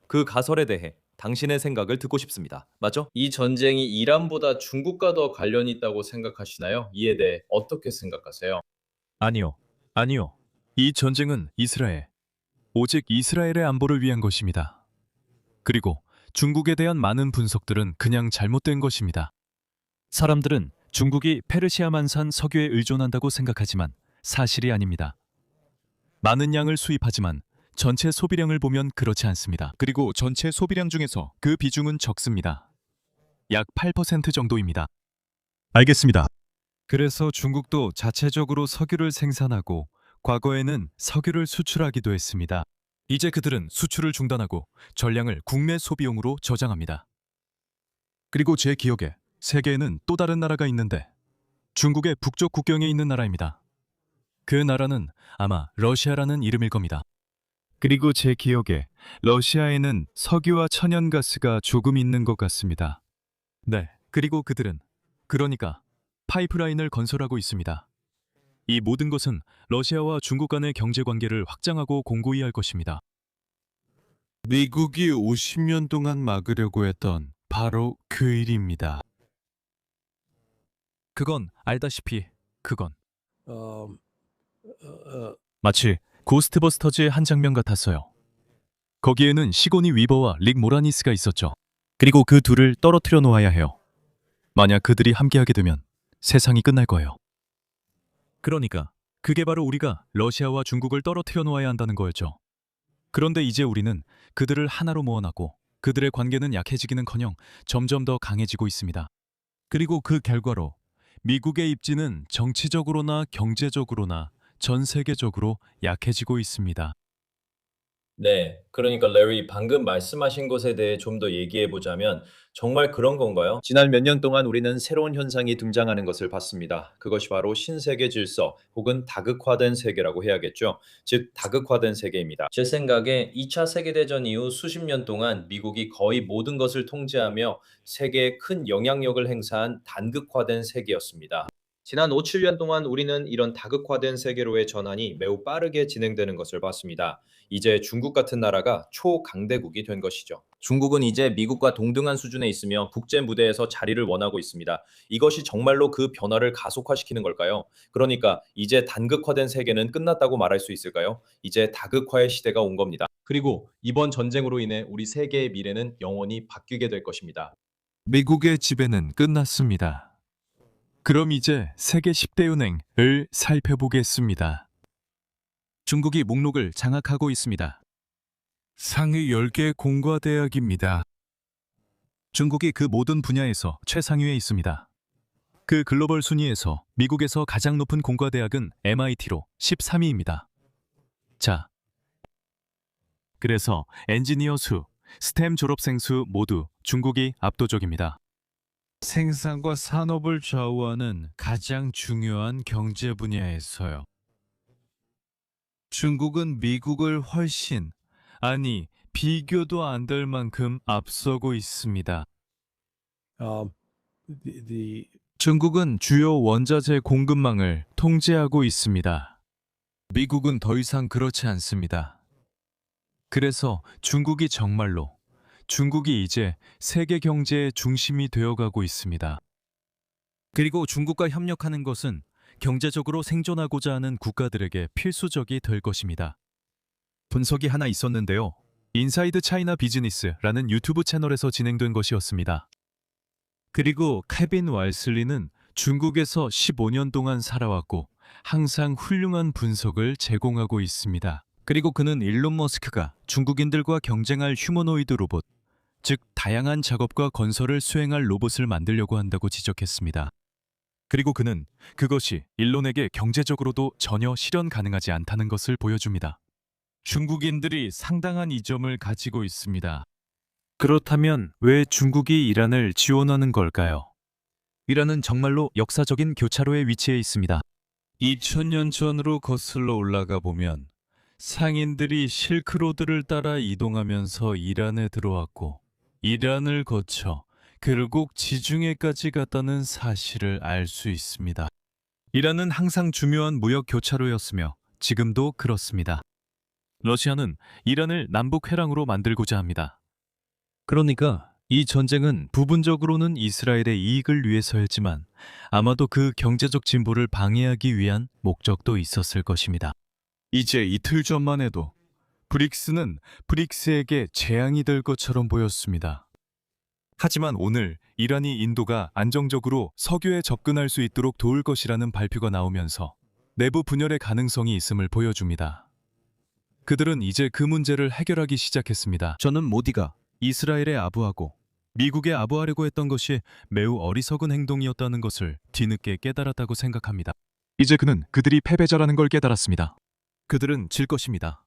그 가설에 대해 당신의 생각을 듣고 싶습니다. 맞죠? 이 전쟁이 이란보다 중국과 더 관련이 있다고 생각하시나요? 이에 대해 어떻게 생각하세요? 아니요. 이 전쟁은 오직 이스라엘의 안보를 위한 것입니다. 그리고 중국에 대한 많은 분석들은 그냥 잘못된 것입니다. 사람들은 중국이 페르시아만산 석유에 의존한다고 생각하지만 사실이 아닙니다. 많은 양을 수입하지만 전체 소비량을 보면 그렇지 않습니다. 그리고 전체 소비량 중에서 그 비중은 적습니다. 약 8% 정도입니다. 알겠습니다. 그래서 중국도 자체적으로 석유를 생산하고 과거에는 석유를 수출하기도 했습니다. 이제 그들은 수출을 중단하고 전량을 국내 소비용으로 저장합니다. 그리고 제 기억에 세계에는 또 다른 나라가 있는데 중국의 북쪽 국경에 있는 나라입니다. 그 나라는 아마 러시아라는 이름일 겁니다. 그리고 제 기억에 러시아에는 석유와 천연가스가 조금 있는 것 같습니다. 네, 그리고 그러니까 파이프라인을 건설하고 있습니다. 이 모든 것은 러시아와 중국 간의 경제 관계를 확장하고 공고히 할 것입니다. 미국이 50년 동안 막으려고 했던 바로 그 일입니다. 그건 알다시피 마치 고스트버스터즈의 한 장면 같았어요. 거기에는 시고니 위버와 릭 모라니스가 있었죠. 그리고 그 둘을 떨어뜨려 놓아야 해요. 만약 그들이 함께하게 되면 세상이 끝날 거예요. 그러니까 그게 바로 우리가 러시아와 중국을 떨어뜨려 놓아야 한다는 거였죠. 그런데 이제 우리는 그들을 하나로 모아놨고 그들의 관계는 약해지기는커녕 점점 더 강해지고 있습니다. 그리고 그 결과로 미국의 입지는 정치적으로나 경제적으로나 전 세계적으로 약해지고 있습니다. 네, 그러니까 레리 방금 말씀하신 것에 대해 좀 더 얘기해 보자면 정말 그런 건가요? 지난 몇 년 동안 우리는 새로운 현상이 등장하는 것을 봤습니다. 그것이 바로 신세계 질서 혹은 다극화된 세계라고 해야겠죠. 즉 다극화된 세계입니다. 제 생각에 2차 세계대전 이후 수십 년 동안 미국이 거의 모든 것을 통제하며 세계에 큰 영향력을 행사한 단극화된 세계였습니다. 지난 5, 7년 동안 우리는 이런 다극화된 세계로의 전환이 매우 빠르게 진행되는 것을 봤습니다. 이제 중국 같은 나라가 초강대국이 된 것이죠. 중국은 이제 미국과 동등한 수준에 있으며 국제 무대에서 자리를 원하고 있습니다. 이것이 정말로 그 변화를 가속화시키는 걸까요? 그러니까 이제 단극화된 세계는 끝났다고 말할 수 있을까요? 이제 다극화의 시대가 온 겁니다. 그리고 이번 전쟁으로 인해 우리 세계의 미래는 영원히 바뀌게 될 것입니다. 미국의 지배는 끝났습니다. 그럼 이제 세계 10대 은행을 살펴보겠습니다. 중국이 목록을 장악하고 있습니다. 상위 10개 공과대학입니다. 중국이 그 모든 분야에서 최상위에 있습니다. 그 글로벌 순위에서 미국에서 가장 높은 공과대학은 MIT로 13위입니다. 자, 그래서 엔지니어 수, 스템 졸업생 수 모두 중국이 압도적입니다. 생산과 산업을 좌우하는 가장 중요한 경제 분야에서요. 중국은 미국을 훨씬, 아니, 비교도 안 될 만큼 앞서고 있습니다. 중국은 주요 원자재 공급망을 통제하고 있습니다. 미국은 더 이상 그렇지 않습니다. 그래서 중국이 이제 세계 경제의 중심이 되어가고 있습니다. 그리고 중국과 협력하는 것은 경제적으로 생존하고자 하는 국가들에게 필수적이 될 것입니다. 분석이 하나 있었는데요. 인사이드 차이나 비즈니스라는 유튜브 채널에서 진행된 것이었습니다. 그리고 케빈 왈슬리는 중국에서 15년 동안 살아왔고 항상 훌륭한 분석을 제공하고 있습니다. 그리고 그는 일론 머스크가 중국인들과 경쟁할 휴머노이드 로봇, 즉 다양한 작업과 건설을 수행할 로봇을 만들려고 한다고 지적했습니다. 그리고 그는 그것이 일론에게 경제적으로도 전혀 실현 가능하지 않다는 것을 보여줍니다. 중국인들이 상당한 이점을 가지고 있습니다. 그렇다면 왜 중국이 이란을 지원하는 걸까요? 이란은 정말로 역사적인 교차로에 위치해 있습니다. 2000년 전으로 거슬러 올라가 보면 상인들이 실크로드를 따라 이동하면서 이란에 들어왔고 이란을 거쳐 결국 지중해까지 갔다는 사실을 알 수 있습니다. 이란은 항상 중요한 무역 교차로였으며 지금도 그렇습니다. 러시아는 이란을 남북 회랑으로 만들고자 합니다. 그러니까 이 전쟁은 부분적으로는 이스라엘의 이익을 위해서였지만 아마도 그 경제적 진보를 방해하기 위한 목적도 있었을 것입니다. 이제 이틀 전만 해도 브릭스는 브릭스에게 재앙이 될 것처럼 보였습니다. 하지만 오늘 이란이 인도가 안정적으로 석유에 접근할 수 있도록 도울 것이라는 발표가 나오면서 내부 분열의 가능성이 있음을 보여줍니다. 그들은 이제 그 문제를 해결하기 시작했습니다. 저는 모디가 이스라엘에 아부하고 미국에 아부하려고 했던 것이 매우 어리석은 행동이었다는 것을 뒤늦게 깨달았다고 생각합니다. 이제 그는 그들이 패배자라는 걸 깨달았습니다. 그들은 질 것입니다.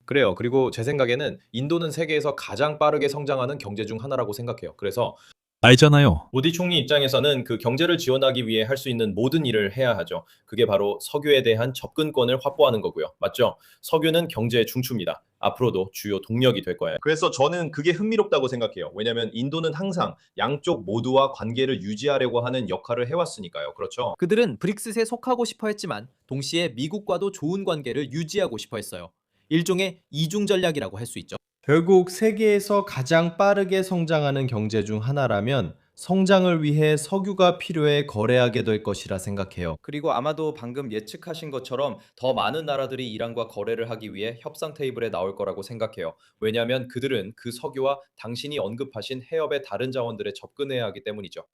그래요. 그리고 제 생각에는 인도는 세계에서 가장 빠르게 성장하는 경제 중 하나라고 생각해요. 그래서 알잖아요. 모디 총리 입장에서는 그 경제를 지원하기 위해 할 수 있는 모든 일을 해야 하죠. 그게 바로 석유에 대한 접근권을 확보하는 거고요. 맞죠? 석유는 경제의 중추입니다. 앞으로도 주요 동력이 될 거예요. 그래서 저는 그게 흥미롭다고 생각해요. 왜냐하면 인도는 항상 양쪽 모두와 관계를 유지하려고 하는 역할을 해왔으니까요. 그렇죠? 그들은 브릭스에 속하고 싶어 했지만 동시에 미국과도 좋은 관계를 유지하고 싶어 했어요. 일종의 이중 전략이라고 할 수 있죠. 결국 세계에서 가장 빠르게 성장하는 경제 중 하나라면 성장을 위해 석유가 필요해 거래하게 될 것이라 생각해요. 그리고 아마도 방금 예측하신 것처럼 더 많은 나라들이 이란과 거래를 하기 위해 협상 테이블에 나올 거라고 생각해요. 왜냐하면 그들은 그 석유와 당신이 언급하신 해협의 다른 자원들에 접근해야 하기 때문이죠.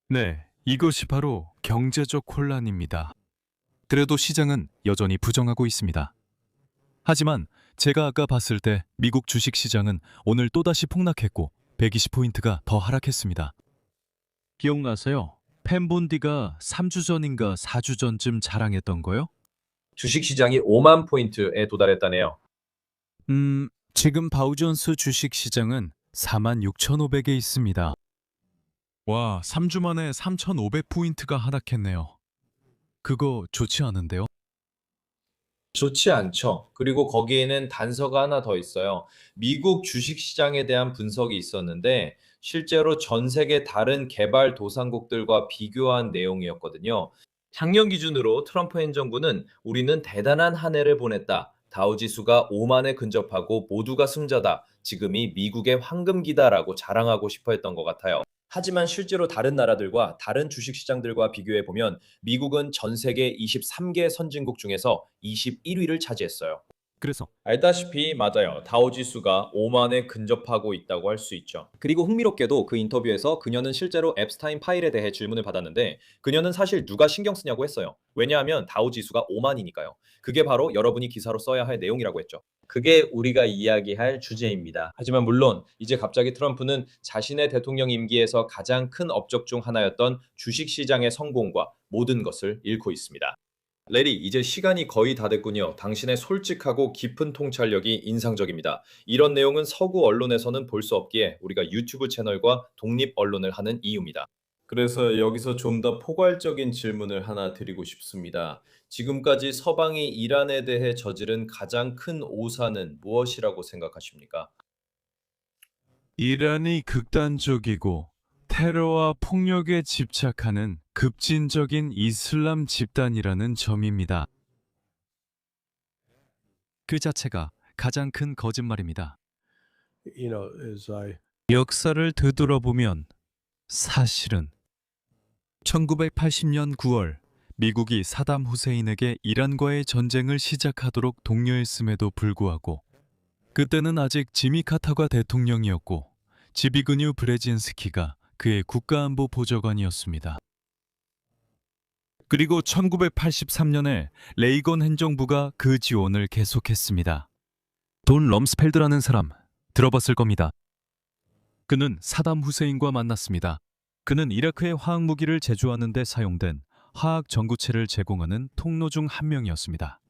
네, 이것이 바로 경제적 혼란입니다. 그래도 시장은 여전히 부정하고 있습니다. 하지만 제가 아까 봤을 때 미국 주식 시장은 오늘 또다시 폭락했고 120포인트가 더 하락했습니다. 기억나세요? 펜본디가 3주 전인가 4주 전쯤 자랑했던 거요? 주식시장이 5만 포인트에 도달했다네요. 지금 바우존스 주식 시장은 46,500에 있습니다. 와, 3주 만에 3,500포인트가 하락했네요. 그거 좋지 않은데요? 좋지 않죠. 그리고 거기에는 단서가 하나 더 있어요. 미국 주식시장에 대한 분석이 있었는데 실제로 전 세계 다른 개발도상국들과 비교한 내용이었거든요. 작년 기준으로 트럼프 행정부는 우리는 대단한 한 해를 보냈다. 다우지수가 5만에 근접하고 모두가 승자다. 지금이 미국의 황금기다라고 자랑하고 싶어 했던 것 같아요. 하지만 실제로 다른 나라들과 다른 주식시장들과 비교해 보면 미국은 전 세계 23개 선진국 중에서 21위를 차지했어요. 그래서 알다시피 맞아요. 다우지수가 5만에 근접하고 있다고 할 수 있죠. 그리고 흥미롭게도 그 인터뷰에서 그녀는 실제로 앱스타인 파일에 대해 질문을 받았는데 그녀는 사실 누가 신경 쓰냐고 했어요. 왜냐하면 다우지수가 5만이니까요. 그게 바로 여러분이 기사로 써야 할 내용이라고 했죠. 그게 우리가 이야기할 주제입니다. 하지만 물론 이제 갑자기 트럼프는 자신의 대통령 임기에서 가장 큰 업적 중 하나였던 주식시장의 성공과 모든 것을 잃고 있습니다. 레리, 이제 시간이 거의 다 됐군요. 당신의 솔직하고 깊은 통찰력이 인상적입니다. 이런 내용은 서구 언론에서는 볼 수 없기에 우리가 유튜브 채널과 독립 언론을 하는 이유입니다. 그래서 여기서 좀 더 포괄적인 질문을 하나 드리고 싶습니다. 지금까지 서방이 이란에 대해 저지른 가장 큰 오산은 무엇이라고 생각하십니까? 이란이 극단적이고 테러와 폭력에 집착하는 급진적인 이슬람 집단이라는 점입니다. 그 자체가 가장 큰 거짓말입니다. 역사를 되돌아보면 사실은 1980년 9월 미국이 사담 후세인에게 이란과의 전쟁을 시작하도록 독려했음에도 불구하고 그때는 아직 지미 카터가 대통령이었고 지비그뉴 브레진스키가 그의 국가안보 보좌관이었습니다. 그리고 1983년에 레이건 행정부가 그 지원을 계속했습니다. 돈 럼스펠드라는 사람 들어봤을 겁니다. 그는 사담 후세인과 만났습니다. 그는 이라크의 화학무기를 제조하는 데 사용된 화학 전구체를 제공하는 통로 중 한 명이었습니다.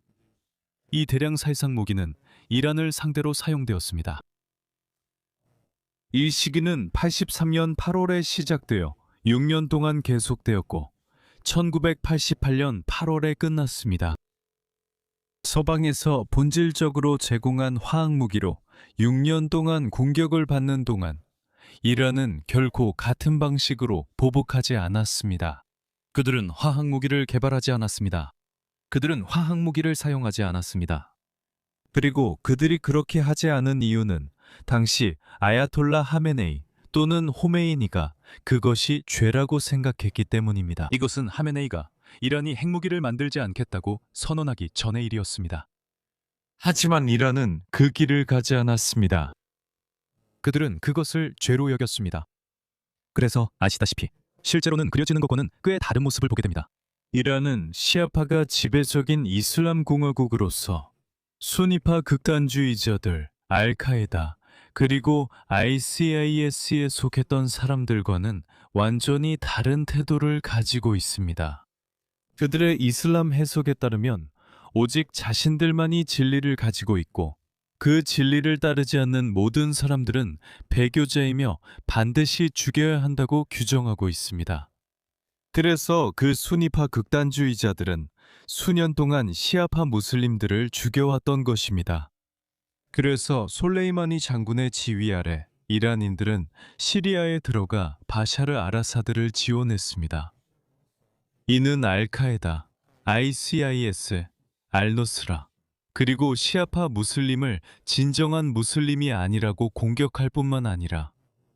이 대량 살상 무기는 이란을 상대로 사용되었습니다. 이 시기는 83년 8월에 시작되어 6년 동안 계속되었고 1988년 8월에 끝났습니다. 서방에서 본질적으로 제공한 화학무기로 6년 동안 공격을 받는 동안 이란은 결코 같은 방식으로 보복하지 않았습니다. 그들은 화학무기를 개발하지 않았습니다. 그들은 화학무기를 사용하지 않았습니다. 그리고 그들이 그렇게 하지 않은 이유는 당시 아야톨라 하메네이 또는 호메이니가 그것이 죄라고 생각했기 때문입니다. 이것은 하메네이가 이란이 핵무기를 만들지 않겠다고 선언하기 전의 일이었습니다. 하지만 이란은 그 길을 가지 않았습니다. 그들은 그것을 죄로 여겼습니다. 그래서 아시다시피 실제로는 그려지는 것과는 꽤 다른 모습을 보게 됩니다. 이란은 시아파가 지배적인 이슬람 공화국으로서 수니파 극단주의자들, 알카에다, 그리고 ICIS에 속했던 사람들과는 완전히 다른 태도를 가지고 있습니다. 그들의 이슬람 해석에 따르면 오직 자신들만이 진리를 가지고 있고 그 진리를 따르지 않는 모든 사람들은 배교자이며 반드시 죽여야 한다고 규정하고 있습니다. 그래서 그 수니파 극단주의자들은 수년 동안 시아파 무슬림들을 죽여왔던 것입니다. 그래서 솔레이마니 장군의 지휘 아래 이란인들은 시리아에 들어가 바샤르 아라사드를 지원했습니다. 이는 알카에다, ICIS, 알노스라, 그리고 시아파 무슬림을 진정한 무슬림이 아니라고 공격할 뿐만 아니라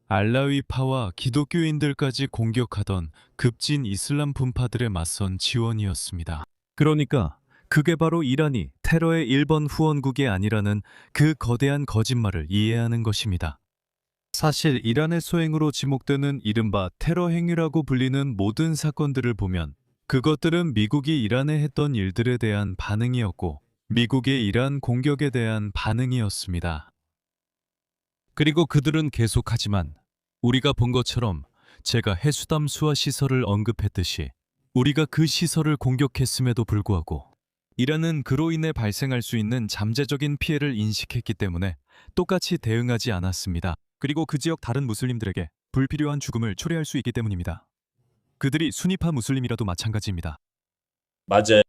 알라위파와 기독교인들까지 공격하던 급진 이슬람 분파들에 맞선 지원이었습니다. 그러니까 그게 바로 이란이 테러의 1번 후원국이 아니라는 그 거대한 거짓말을 이해하는 것입니다. 사실 이란의 소행으로 지목되는 이른바 테러 행위라고 불리는 모든 사건들을 보면 그것들은 미국이 이란에 했던 일들에 대한 반응이었고 미국의 이란 공격에 대한 반응이었습니다. 그리고 그들은 계속하지만 우리가 본 것처럼 제가 해수담 수화 시설을 언급했듯이 우리가 그 시설을 공격했음에도 불구하고 이란은 그로 인해 발생할 수 있는 잠재적인 피해를 인식했기 때문에 똑같이 대응하지 않았습니다. 그리고 그 지역 다른 무슬림들에게 불필요한 죽음을 초래할 수 있기 때문입니다. 그들이 수니파 무슬림이라도 마찬가지입니다. 맞아요.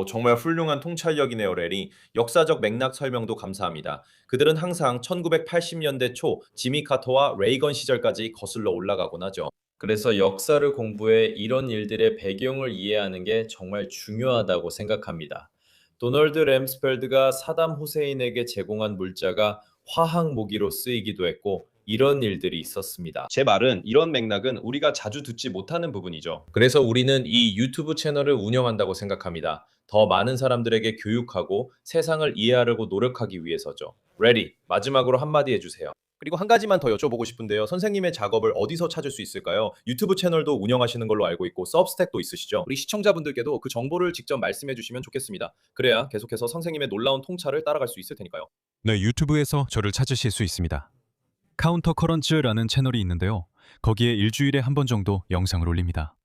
정말 훌륭한 통찰력이네요, 렐이. 역사적 맥락 설명도 감사합니다. 그들은 항상 1980년대 초 지미 카터와 레이건 시절까지 거슬러 올라가곤 하죠. 그래서 역사를 공부해 이런 일들의 배경을 이해하는 게 정말 중요하다고 생각합니다. 도널드 램스펠드가 사담 후세인에게 제공한 물자가 화학 무기로 쓰이기도 했고 이런 일들이 있었습니다. 제 말은 이런 맥락은 우리가 자주 듣지 못하는 부분이죠. 그래서 우리는 이 유튜브 채널을 운영한다고 생각합니다. 더 많은 사람들에게 교육하고 세상을 이해하려고 노력하기 위해서죠. 레디, 마지막으로 한마디 해주세요. 그리고 한 가지만 더 여쭤보고 싶은데요. 선생님의 작업을 어디서 찾을 수 있을까요? 유튜브 채널도 운영하시는 걸로 알고 있고 서브스택도 있으시죠? 우리 시청자분들께도 그 정보를 직접 말씀해 주시면 좋겠습니다. 그래야 계속해서 선생님의 놀라운 통찰을 따라갈 수 있을 테니까요. 네, 유튜브에서 저를 찾으실 수 있습니다. 카운터 커런츠라는 채널이 있는데요. 거기에 일주일에 한 번 정도 영상을 올립니다.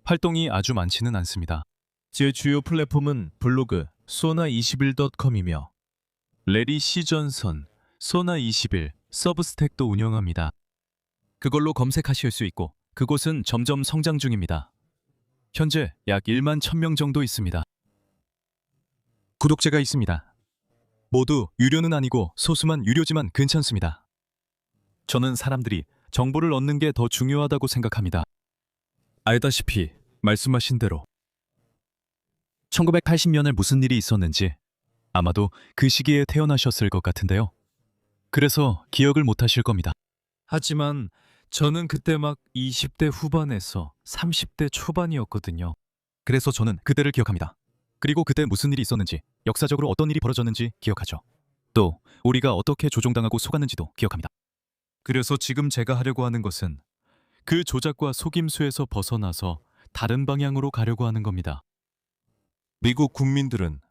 활동이 아주 많지는 않습니다. 제 주요 플랫폼은 블로그 소나21.com이며 레리 시전선, 소나21, 서브스택도 운영합니다. 그걸로 검색하실 수 있고 그곳은 점점 성장 중입니다. 현재 약 1만 1000명 정도 있습니다. 구독자가 있습니다. 모두 유료는 아니고 소수만 유료지만 괜찮습니다. 저는 사람들이 정보를 얻는 게 더 중요하다고 생각합니다. 알다시피 말씀하신 대로 1980년에 무슨 일이 있었는지 아마도 그 시기에 태어나셨을 것 같은데요. 그래서 기억을 못 하실 겁니다. 하지만 저는 그때 막 20대 후반에서 30대 초반이었거든요. 그래서 저는 그때를 기억합니다. 그리고 그때 무슨 일이 있었는지, 역사적으로 어떤 일이 벌어졌는지 기억하죠. 또 우리가 어떻게 조종당하고 속았는지도 기억합니다. 그래서 지금 제가 하려고 하는 것은 그 조작과 속임수에서 벗어나서 다른 방향으로 가려고 하는 겁니다. 미국 국민들은,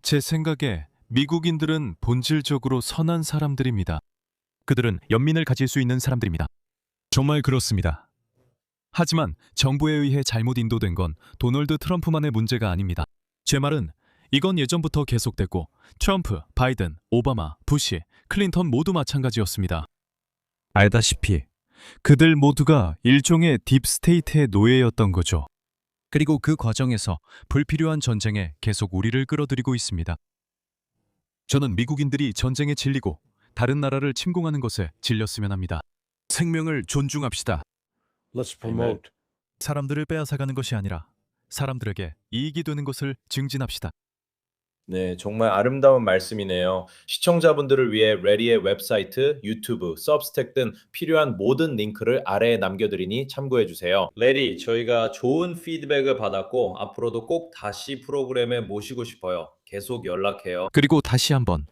제 생각에 미국인들은 본질적으로 선한 사람들입니다. 그들은 연민을 가질 수 있는 사람들입니다. 정말 그렇습니다. 하지만 정부에 의해 잘못 인도된 건 도널드 트럼프만의 문제가 아닙니다. 제 말은 이건 예전부터 계속됐고 트럼프, 바이든, 오바마, 부시, 클린턴 모두 마찬가지였습니다. 알다시피 그들 모두가 일종의 딥스테이트의 노예였던 거죠. 그리고 그 과정에서 불필요한 전쟁에 계속 우리를 끌어들이고 있습니다. 저는 미국인들이 전쟁에 질리고 다른 나라를 침공하는 것에 질렸으면 합니다. 생명을 존중합시다. Let's promote 사람들을 빼앗아가는 것이 아니라 사람들에게 이익이 되는 것을 증진합시다. 네, 정말 아름다운 말씀이네요. 시청자분들을 위해 레디의 웹사이트, 유튜브, 서브스택 등 필요한 모든 링크를 아래에 남겨드리니 참고해주세요. 레디, 저희가 좋은 피드백을 받았고 앞으로도 꼭 다시 프로그램에 모시고 싶어요. 계속 연락해요. 그리고 다시 한번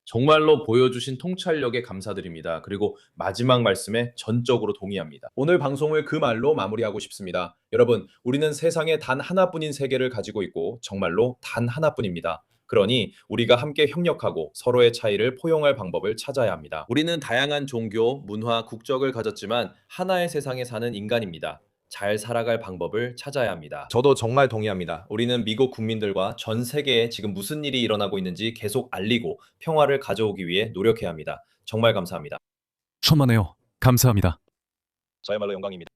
정말로 보여주신 통찰력에 감사드립니다. 그리고 마지막 말씀에 전적으로 동의합니다. 오늘 방송을 그 말로 마무리하고 싶습니다. 여러분, 우리는 세상에 단 하나뿐인 세계를 가지고 있고 정말로 단 하나뿐입니다. 그러니 우리가 함께 협력하고 서로의 차이를 포용할 방법을 찾아야 합니다. 우리는 다양한 종교, 문화, 국적을 가졌지만 하나의 세상에 사는 인간입니다. 잘 살아갈 방법을 찾아야 합니다. 저도 정말 동의합니다. 우리는 미국 국민들과 전 세계에 지금 무슨 일이 일어나고 있는지 계속 알리고 평화를 가져오기 위해 노력해야 합니다. 정말 감사합니다. 천만에요. 감사합니다. 저야말로 영광입니다.